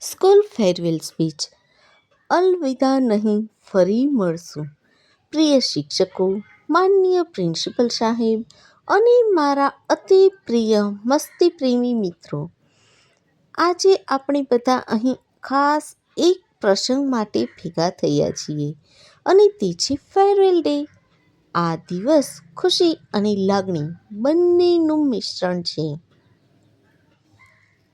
School farewell speech. અલવિદા નહીં, ફરી મળશું. પ્રિય શિક્ષકો, માનનીય પ્રિન્સિપલ સાહેબ અને મારા અતિ પ્રિય મસ્તી પ્રેમી મિત્રો, આજે આપણે બધા અહીં ખાસ એક પ્રસંગ માટે ભેગા થયા છીએ અને તે છે ફેરવેલ ડે. આ દિવસ ખુશી અને લાગણી બંનેનું મિશ્રણ છે.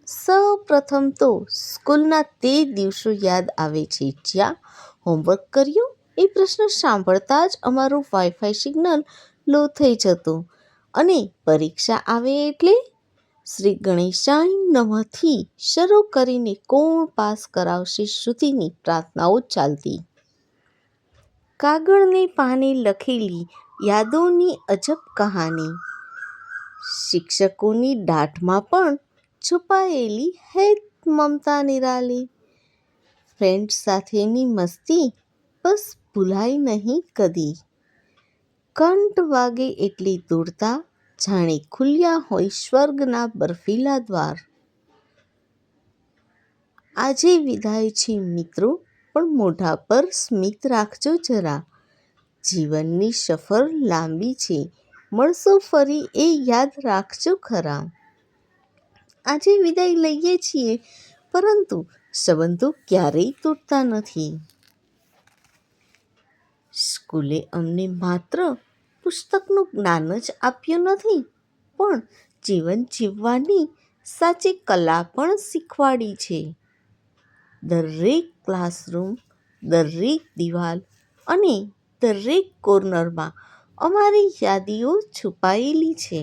સૌપ્રથમ તો સ્કૂલના તે દિવસો યાદ આવે છે જ્યાં હોમવર્ક કર્યું એ પ્રશ્ન સાંભળતા જ અમારું વાઈફાઈ સિગ્નલ લો થઈ જતું અને પરીક્ષા આવે એટલે શ્રી ગણેશાય નમઃથી શરૂ કરીને કોણ પાસ કરાવશે સુધીની પ્રાર્થનાઓ ચાલતી. કાગળને પાને લખેલી યાદોની અજબ કહાની, શિક્ષકોની દાઢમાં પણ છુપાયેલી હેત મમતા નિરાલી, ફ્રેન્ડ સાથેની મસ્તી બસ ભૂલાય નહીં કદી. ઘંટ વાગે એટલે દોડતા જાણે ખુલ્યા હોય સ્વર્ગના બર્ફીલા દ્વાર. આજે વિદાય છે મિત્રો, પણ મોઢા પર સ્મિત રાખજો જરા. જીવનની સફર લાંબી છે, મળશું ફરી એ યાદ રાખજો ખરા. આજે વિદાય લઈએ છીએ પરંતુ સંબંધો ક્યારેય તૂટતા નથી. સ્કૂલે અમને માત્ર પુસ્તકનું જ્ઞાન જ આપ્યું નથી, પણ જીવન જીવવાની સાચી કલા પણ શીખવાડી છે. દરેક ક્લાસરૂમ, દરેક દિવાલ અને દરેક કોર્નરમાં અમારી યાદીઓ છુપાયેલી છે.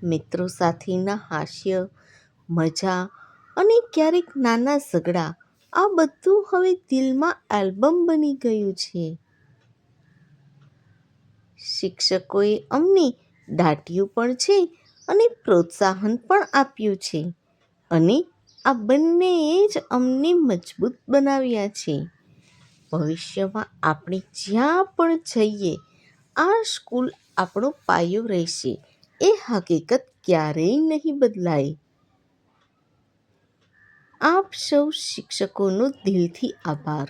મિત્રો સાથેના હાસ્ય, મજા અને ક્યારેક નાના ઝઘડા, આ બધું હવે દિલમાં આલ્બમ બની ગયું છે. શિક્ષકોએ અમને દાટ્યું પણ છે અને પ્રોત્સાહન પણ આપ્યું છે અને આ બંનેએ જ અમને મજબૂત બનાવ્યા છે. ભવિષ્યમાં આપણે જ્યાં પણ જઈએ, આ સ્કૂલ આપણો પાયો રહેશે એ હકીકત ક્યારેય નહીં બદલાય. આપ સૌ શિક્ષકોનો દિલથી આભાર,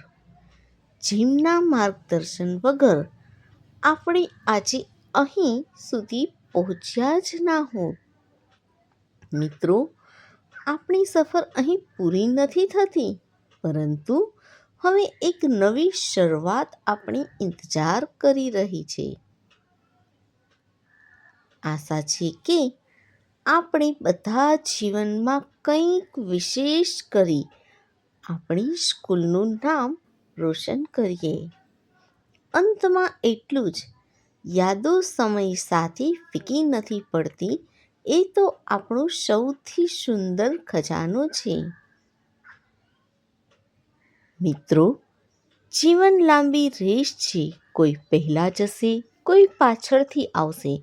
જેમના માર્ગદર્શન વગર આપણે આજે અહીં સુધી પહોંચ્યા જ ના હોત. મિત્રો, આપણી સફર અહીં પૂરી નથી થતી, પરંતુ હવે એક નવી શરૂઆત આપણી ઇંતજાર કરી રહી છે. આશા છે કે આપણે બધા જીવનમાં કંઈક વિશેષ કરી આપણી સ્કૂલનું નામ રોશન કરીએ. અંતમાં એટલું જ, યાદો સમય સાથે ફીકી નથી પડતી, એ તો આપણો સૌથી સુંદર ખજાનો છે. મિત્રો, જીવન લાંબી રેસ છે. કોઈ પહેલાં જશે, કોઈ પાછળથી આવશે,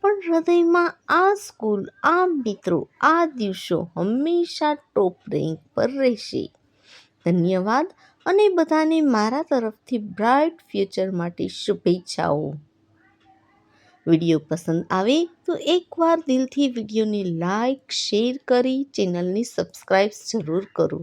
પણ હૃદયમાં આ સ્કૂલ, આ મિત્રો, આ દિવસો હંમેશા ટોપ રેન્ક પર રહેશે. ધન્યવાદ અને બધાને મારા તરફથી બ્રાઇટ ફ્યુચર માટે શુભેચ્છાઓ. વિડીયો પસંદ આવે તો એકવાર દિલથી વિડીયોને લાઈક, શેર કરી ચેનલને સબસ્ક્રાઈબ જરૂર કરો.